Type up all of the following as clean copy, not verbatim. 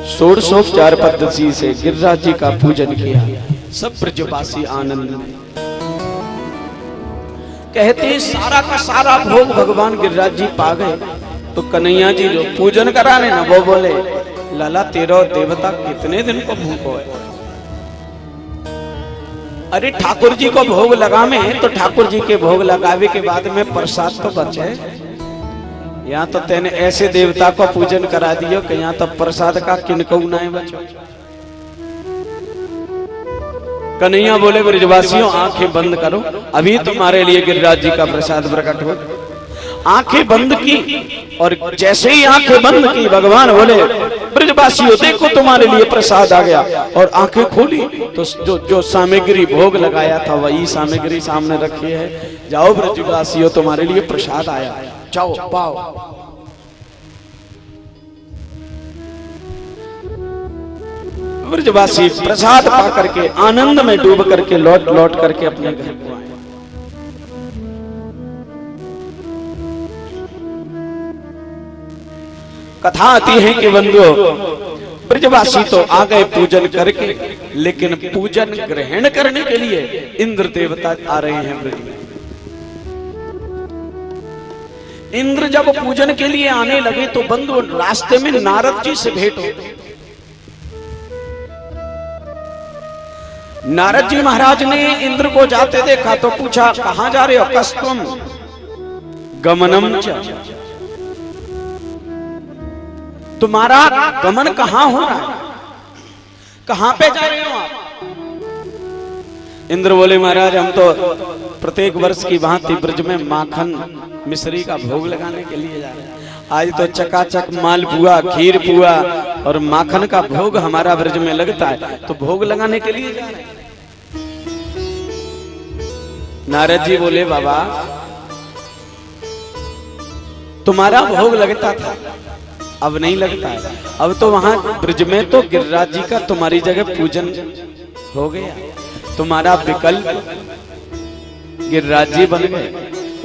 षोडशोपचार पद्धति से गिरिराज जी का पूजन किया। सब ब्रजवासी आनंद में कहते हैं सारा का सारा भोग भगवान गिरिराज जी पा गए। तो कन्हैया जी जो पूजन कराने ना वो बोले लाला तेरा देवता कितने दिन को भूखो है। अरे ठाकुर जी को भोग लगावे तो ठाकुर जी के भोग लगावे के बाद में प्रसाद तो बचे। यहाँ तो तेने ऐसे देवता को पूजन करा दियो कि यहाँ तो प्रसाद का किनको ना बचो। कन्हैया बोले ब्रजवासियों आंखें बंद करो, अभी तुम्हारे लिए गिरिराज जी का प्रसाद प्रकट हो। आंखें बंद की और जैसे ही आंखें बंद की भगवान बोले ब्रजवासियों देखो तुम्हारे लिए प्रसाद आ गया। और आंखें खोली तो जो सामग्री भोग लगाया था वही सामग्री सामने रखी है। जाओ ब्रजवासियों तुम्हारे लिए प्रसाद आया, जाओ पाओ। ब्रजवासी प्रसाद पा करके आनंद में डूब करके लौट करके अपने घर को आए। कथा आती है कि बंधुओं ब्रजवासी तो आ गए पूजन करके, लेकिन पूजन ग्रहण करने के लिए इंद्र देवता आ रहे हैं ब्रज में। इंद्र जब पूजन के लिए आने लगे तो बंधु रास्ते में नारद जी से भेंट हो। नारद जी महाराज ने इंद्र को जाते देखा तो पूछा कहां जा रहे हो? कस्तुम गमनम च, तुम्हारा गमन कहां हो रहा है, कहां पे जा रहे हो आप? इंद्र बोले महाराज हम तो प्रत्येक वर्ष की भांति ब्रज में माखन मिश्री का भोग लगाने के लिए जा रहे हैं। आज तो चकाचक मालपुआ, खीर पुआ और माखन का भोग हमारा ब्रज में लगता है, तो भोग लगाने के लिए जा रहे हैं। नारद जी बोले बाबा तुम्हारा भोग लगता था, अब नहीं लगता है। अब तो वहां ब्रज में तो गिरिराज जी का तुम्हारी जगह पूजन हो गया, तुम्हारा विकल्प गिरिराज जी बन गए।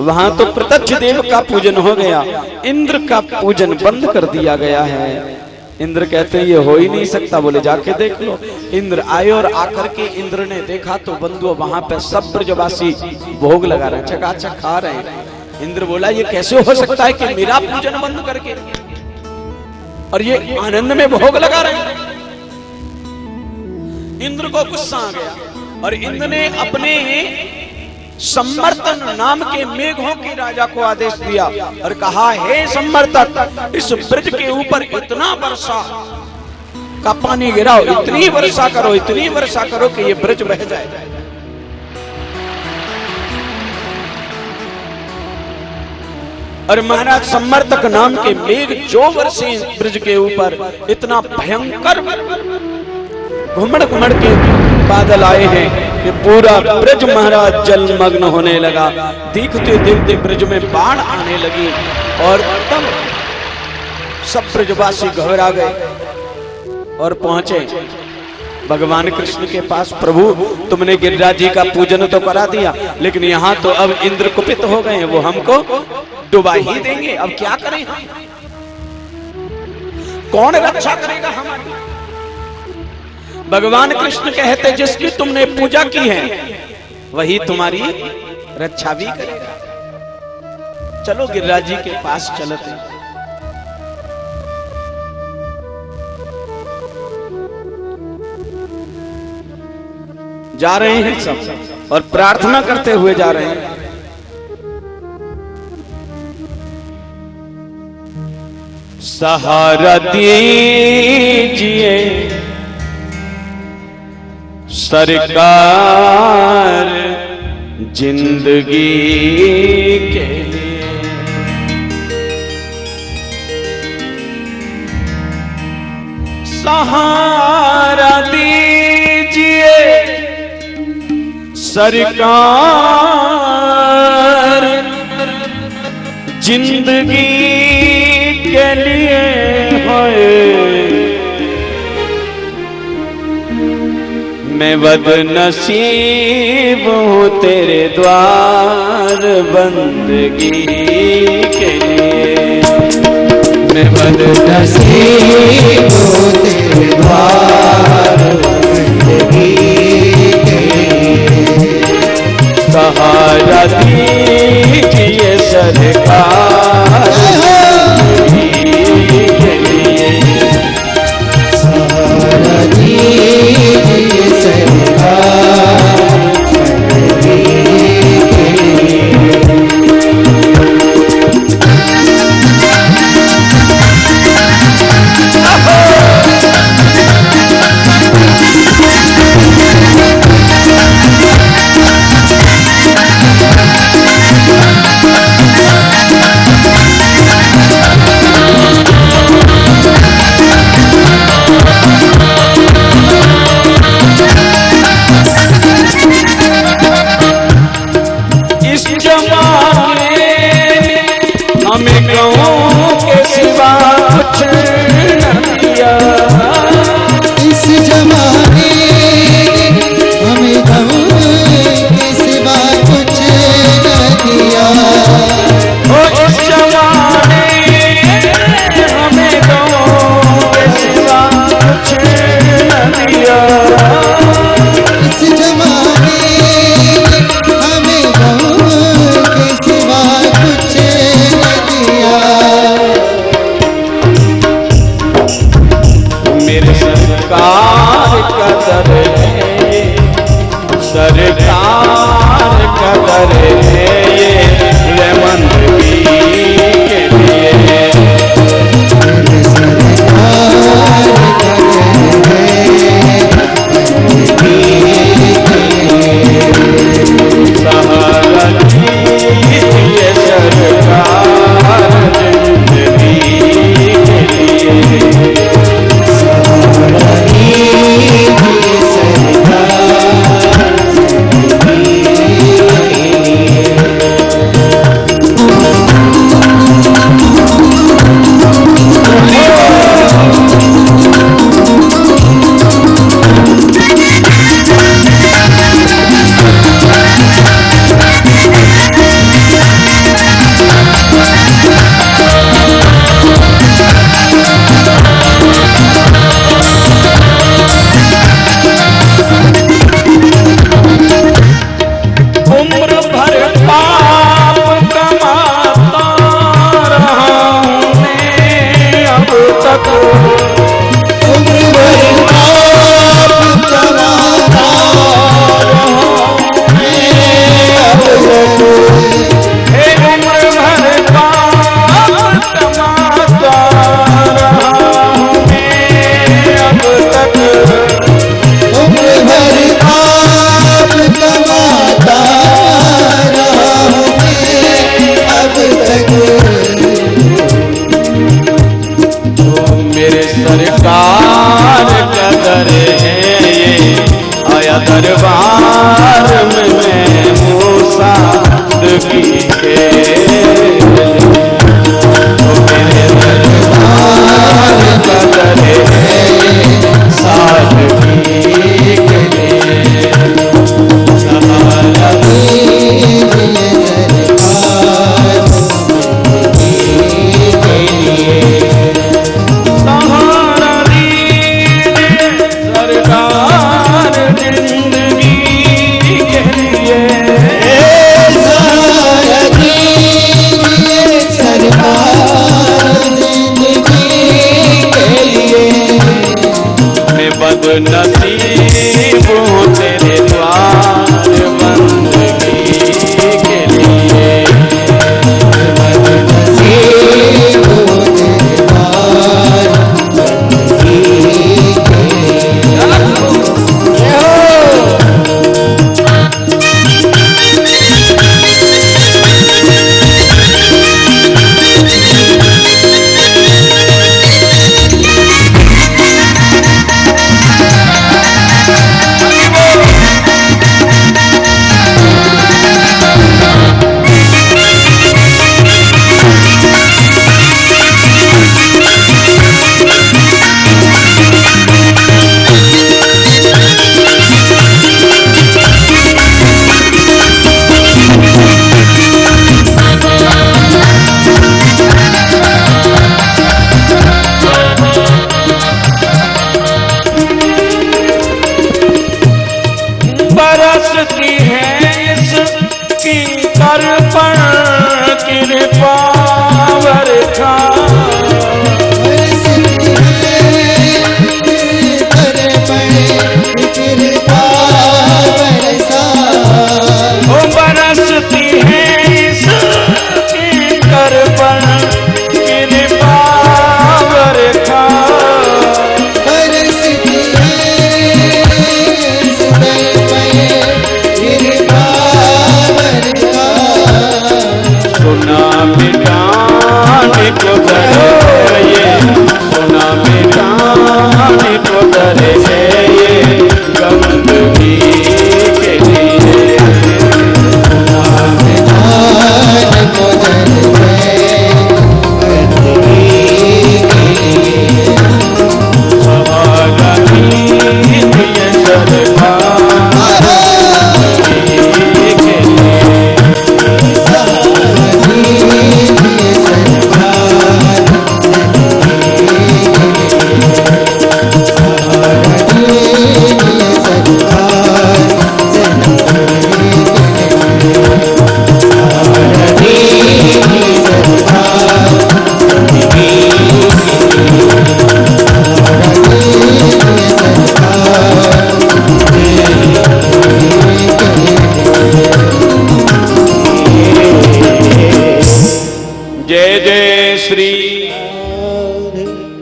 वहां तो प्रत्यक्ष देव का पूजन हो गया, इंद्र का पूजन बंद कर दिया गया है। इंद्र कहते हैं ये हो ही नहीं सकता। बोले जाके देख लो। इंद्र आए और आकर के इंद्र ने देखा तो बंधुओं वहां पे सब ब्रजवासी भोग लगा रहे हैं, चकाचक खा रहे हैं। इंद्र बोला ये कैसे हो सकता है कि मेरा पूजन बंद करके और ये आनंद में भोग लगा रहे हैं। इंद्र को गुस्सा आ गया और इंद्र ने अपने सम्मर्तन नाम के मेघों के राजा को आदेश दिया और कहा हे सम्मर्तक इस ब्रज के ऊपर इतना वर्षा का पानी गिराओ, इतनी वर्षा करो कि ये ब्रज बह जाए। और महाराज सम्मर्तक नाम के मेघ जो वर्षे ब्रज के ऊपर इतना भयंकर घुमड़ के बादल आए हैं कि पूरा ब्रज महाराज जलमग्न होने लगा। देखते देखते ब्रज में बाढ़ आने लगी और तब सब ब्रजवासी घबरा गए और पहुंचे भगवान कृष्ण के पास। प्रभु तुमने गिरिराज जी का पूजन तो करा दिया, लेकिन यहाँ तो अब इंद्र कुपित हो गए हैं, वो हमको डुबा ही देंगे, अब क्या करें हम? कौन रक्षा करेगा हमारी? भगवान कृष्ण कहते जिसकी तुमने पूजा की है वही तुम्हारी रक्षा भी करेगा। चलो गिरिराज जी के पास चलते। जा रहे हैं सब और प्रार्थना करते हुए जा रहे हैं। सहारा दीजिए सरकार जिंदगी के लिए, सहारा दीजिए सरकार जिंदगी के लिए है। मैं बदनसीब हूँ तेरे द्वार बंदगी के लिए, मैं बदनसीब हूँ तेरे द्वार बंदगी के सहारा दीजिए सरकार के लिए सहारा दीजिए सरकार बंदगी के लिए। हमें गाँव के सिवा कुछ न दिया, इस जमाने हमें गाँव के सिवा कुछ न दिया। ओ इस जमाने हमें गाँव के सिवा कुछ न दिया, इस जमाने हमें गाँव के सिवा कुछ मेरे सरकार का दर है ये, सरकार का दर है ये रहमंदगी के लिए। मेरे सरकार का दर है बंदगी के लिए। सहारा दीजिए सरकार जिंदगी के लिए। सरकार का दर है ये, आया दरबार में मैं मूसा की के मेरे दरबार का दर है सादगी के लिए। सहारा बदनसीब